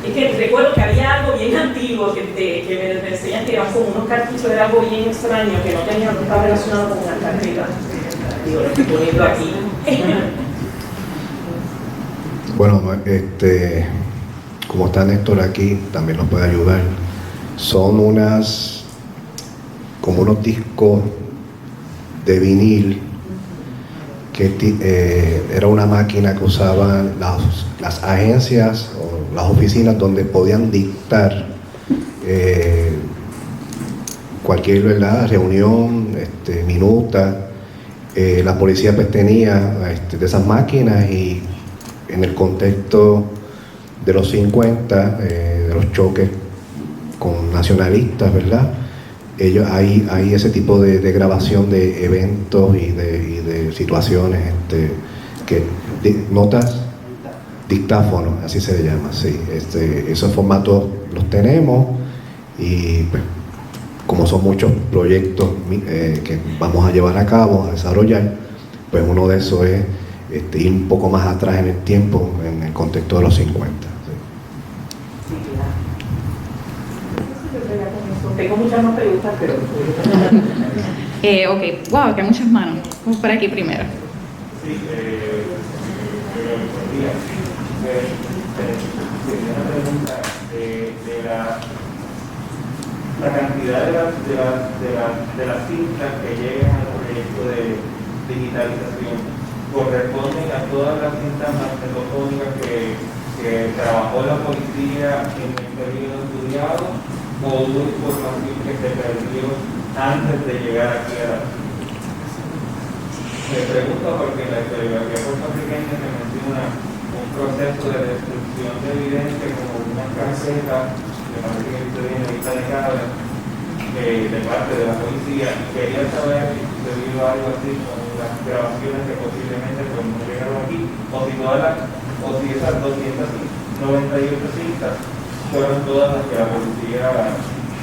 Es que recuerdo que había algo bien antiguo que me enseñan que eran como unos cartuchos, era algo bien extraño, que no estaba relacionado con una carpeta. Digo, lo estoy poniendo aquí. Bueno, como está Néstor aquí, también nos puede ayudar. Son como unos discos de vinil que era una máquina que usaban las agencias o las oficinas donde podían dictar cualquier, ¿verdad?, reunión, minuta. La policía pues tenía de esas máquinas, y en el contexto de los 50, de los choques con nacionalistas, ¿verdad?, hay ese tipo de grabación de eventos y de situaciones notas dictáfono, así se le llama, sí. Esos formatos los tenemos y pues, como son muchos proyectos que vamos a llevar a cabo, a desarrollar, pues uno de esos es ir un poco más atrás en el tiempo, en el contexto de los 50. Tengo muchas más preguntas, pero... Ok, wow, que hay muchas manos. Vamos por aquí primero. Sí, buenos días. Tenía una pregunta de la cantidad de las cintas que llegan al proyecto de digitalización. ¿Corresponden a todas las cintas magnetofónicas que trabajó la policía en el periodo estudiado, o hubo información que se perdió antes de llegar aquí a la... Me pregunto porque en la historiografía puertorriqueña se menciona un proceso de destrucción de evidencia como una carpeta, me parece que estoy en la lista de cabras, de parte de la policía. Quería saber si sucedió algo así con las grabaciones que posiblemente pues, no llegaron aquí, o si esas 298 cintas fueron todas las que la policía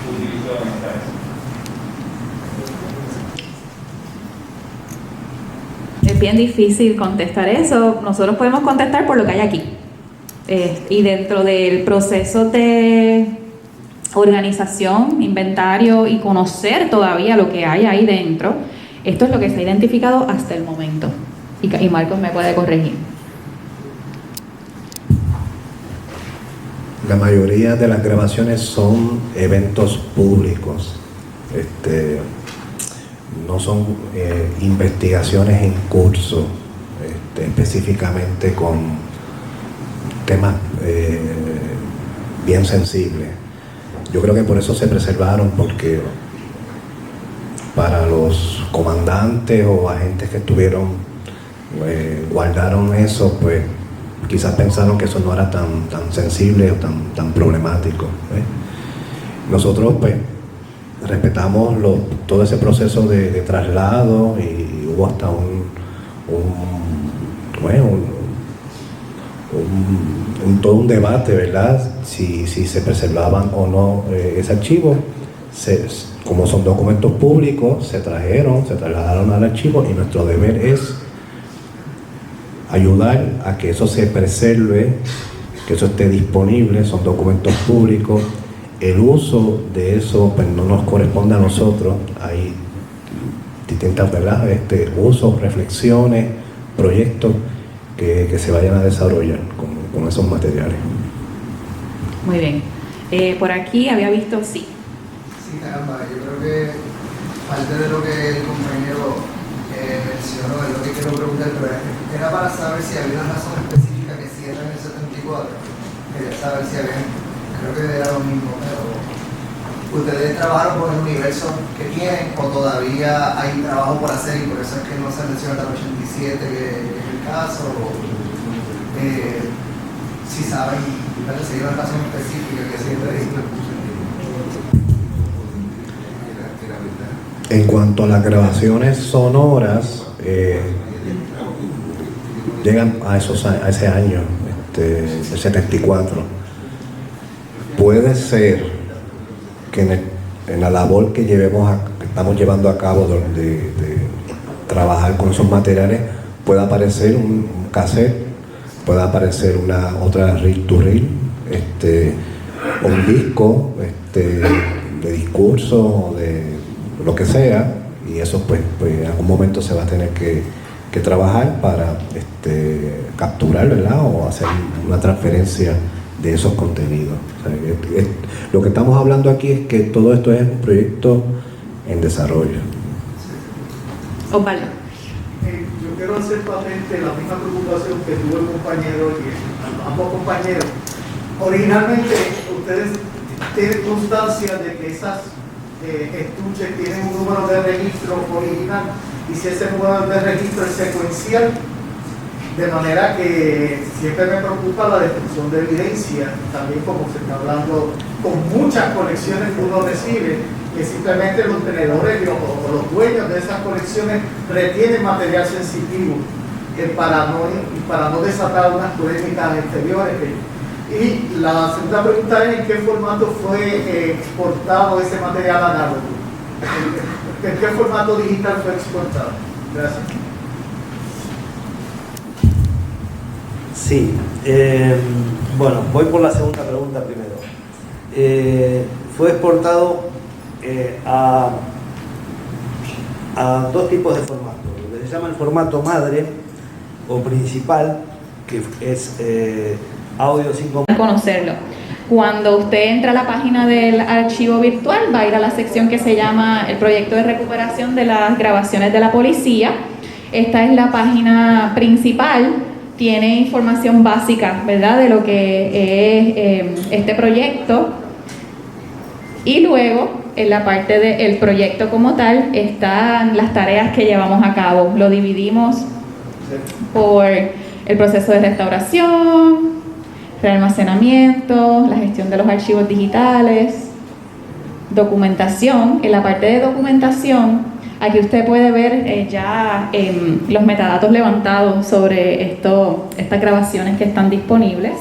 utilizó en esta vez. Es bien difícil contestar eso. Nosotros podemos contestar por lo que hay aquí. Y dentro del proceso de organización, inventario y conocer todavía lo que hay ahí dentro, esto es lo que se ha identificado hasta el momento. Y Marcos me puede corregir. La mayoría de las grabaciones son eventos públicos, no son investigaciones en curso, específicamente con temas bien sensibles. Yo creo que por eso se preservaron, porque para los comandantes o agentes que estuvieron, guardaron eso, pues quizás pensaron que eso no era tan sensible o tan problemático. Nosotros pues respetamos todo ese proceso de traslado, y hubo hasta todo un debate, ¿verdad? Si se preservaban o no ese archivo. Como son documentos públicos, se trasladaron al archivo, y nuestro deber es ayudar a que eso se preserve, que eso esté disponible. Son documentos públicos. El uso de eso pues no nos corresponde a nosotros. Hay distintas, ¿verdad? Usos, reflexiones, proyectos que se vayan a desarrollar con esos materiales. Muy bien. Por aquí había visto, sí. Sí, caramba, yo creo que parte de lo que el compañero mencionó es lo que quiero preguntar, pero era para saber si había una razón específica que cierra en el 74. Quería saber si había, creo que era lo mismo, pero ¿ustedes trabajaron con el universo que tienen o todavía hay trabajo por hacer y por eso es que no se menciona hasta el 87 que es el caso? Si saben, si hay una razón específica que siempre es. En cuanto a las grabaciones sonoras, llegan a ese año, el 74. Puede ser que en la labor que estamos llevando a cabo de trabajar con esos materiales, pueda aparecer un cassette, pueda aparecer otra reel to reel, o un disco de discurso o de lo que sea, y eso pues en algún momento se va a tener que trabajar para capturar, ¿verdad? O hacer una transferencia de esos contenidos. O sea, lo que estamos hablando aquí es que todo esto es un proyecto en desarrollo. Osvaldo. Yo quiero hacer patente la misma preocupación que tuvo el compañero y ambos compañeros. Originalmente ustedes tienen constancia de que esas estuches tienen un número de registro original, y si ese número de registro es secuencial, de manera que siempre me preocupa la destrucción de evidencia, también como se está hablando con muchas colecciones que uno recibe, que simplemente los tenedores o los dueños de esas colecciones retienen material sensitivo. para no desatar unas polémicas exteriores. Y la segunda pregunta es: ¿en qué formato fue exportado ese material análogo? ¿En qué formato digital fue exportado? Gracias. Sí, bueno, voy por la segunda pregunta primero. Fue exportado a dos tipos de formatos. Lo que se llama el formato madre o principal, que es audio sin conocerlo. Cuando usted entra a la página del archivo virtual, va a ir a la sección que se llama el proyecto de recuperación de las grabaciones de la policía. Esta es la página principal, tiene información básica, ¿verdad?, de lo que es este proyecto. Y luego, en la parte del proyecto como tal, están las tareas que llevamos a cabo. Lo dividimos por el proceso de restauración, realmacenamiento, la gestión de los archivos digitales, documentación. En la parte de documentación, aquí usted puede ver ya los metadatos levantados sobre estas grabaciones que están disponibles.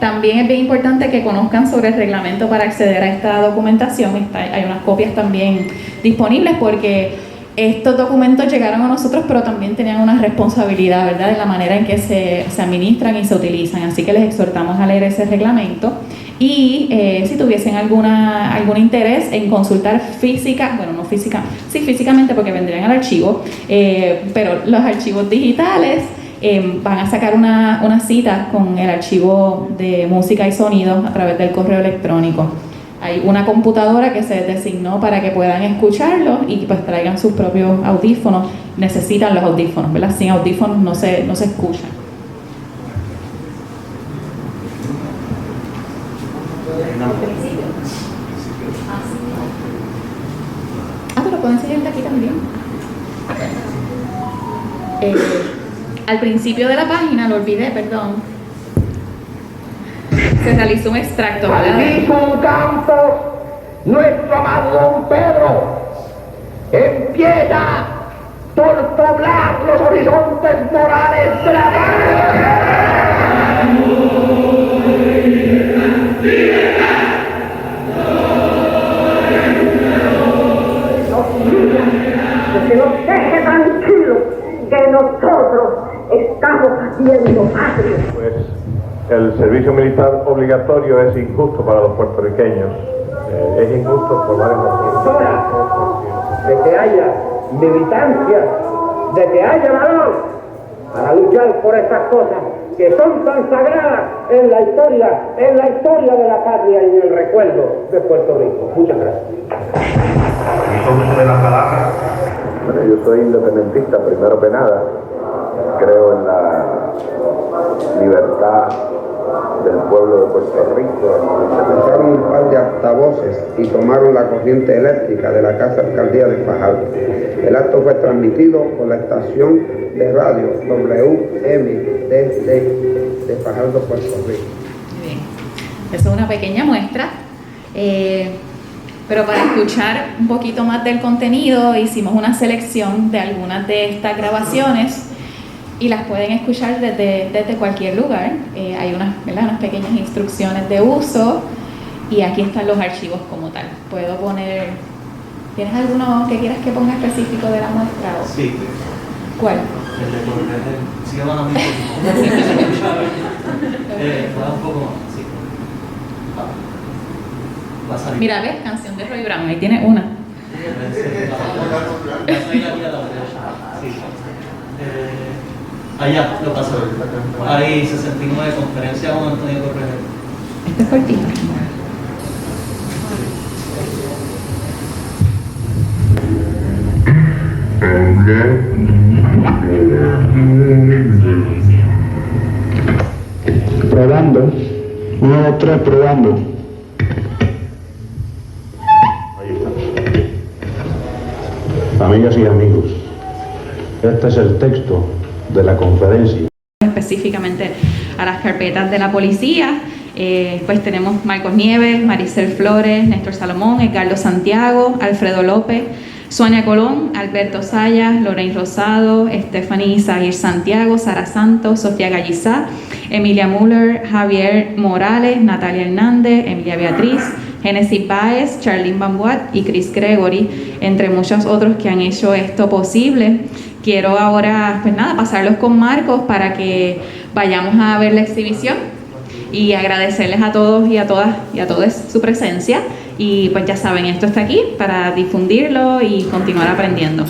También es bien importante que conozcan sobre el reglamento para acceder a esta documentación. Hay unas copias también disponibles porque estos documentos llegaron a nosotros, pero también tenían una responsabilidad, ¿verdad?, de la manera en que se administran y se utilizan. Así que les exhortamos a leer ese reglamento. Y si tuviesen algún interés en consultar físicamente, porque vendrían al archivo, pero los archivos digitales, van a sacar una cita con el archivo de música y sonido a través del correo electrónico. Hay una computadora que se designó para que puedan escucharlo y pues traigan sus propios audífonos. Necesitan los audífonos, ¿verdad? Sin audífonos no se escuchan. Pero pueden seguir de aquí también. Al principio de la página, lo olvidé, perdón, se realizó un extracto, ¿verdad? Un campo, nuestro amado don Pedro empieza por poblar los horizontes morales de la que nos deje tranquilos, que nosotros estamos haciendo patria. Pues el servicio militar obligatorio es injusto para los puertorriqueños. Es injusto por varias razones. De que haya militancia, de que haya valor para luchar por estas cosas que son tan sagradas en la historia de la patria y en el recuerdo de Puerto Rico. Muchas gracias. ¿Y cómo se ve la palabra? Bueno, yo soy independentista, primero que nada. Creo en la libertad del pueblo de Puerto Rico. Se compraron un par de altavoces y tomaron la corriente eléctrica de la Casa Alcaldía de Fajardo. El acto fue transmitido por la estación de radio WMDD de Fajardo, Puerto Rico. Bien, eso es una pequeña muestra. Pero para escuchar un poquito más del contenido, hicimos una selección de algunas de estas grabaciones y las pueden escuchar desde cualquier lugar. Hay unas pequeñas instrucciones de uso y aquí están los archivos como tal. Puedo poner... ¿Tienes alguno que quieras que ponga específico de la muestra? ¿O? Sí. ¿Cuál? El de correr. Sigue bajando un poco más. Sí. Va a salir. Mira, ves, canción de Roy Brown, ahí tiene una. Allá lo pasó. Ahí 69, conferencia con Antonio Correa. Este es cortito. Probando. 1, 2, 3, probando. Amigas y amigos, este es el texto de la conferencia. Específicamente a las carpetas de la policía, pues tenemos Marcos Nieves, Maricel Flores, Néstor Salomón, Edgardo Santiago, Alfredo López, Sonia Colón, Alberto Sayas, Lorraine Rosado, Stephanie Zahir Santiago, Sara Santos, Sofía Gallizá, Emilia Muller, Javier Morales, Natalia Hernández, Emilia Beatriz, Genesis Baez, Charlene Bambuat y Chris Gregory, entre muchos otros que han hecho esto posible. Quiero ahora, pues nada, pasarlos con Marcos para que vayamos a ver la exhibición y agradecerles a todos y a todas y a todos su presencia. Y pues ya saben, esto está aquí para difundirlo y continuar aprendiendo.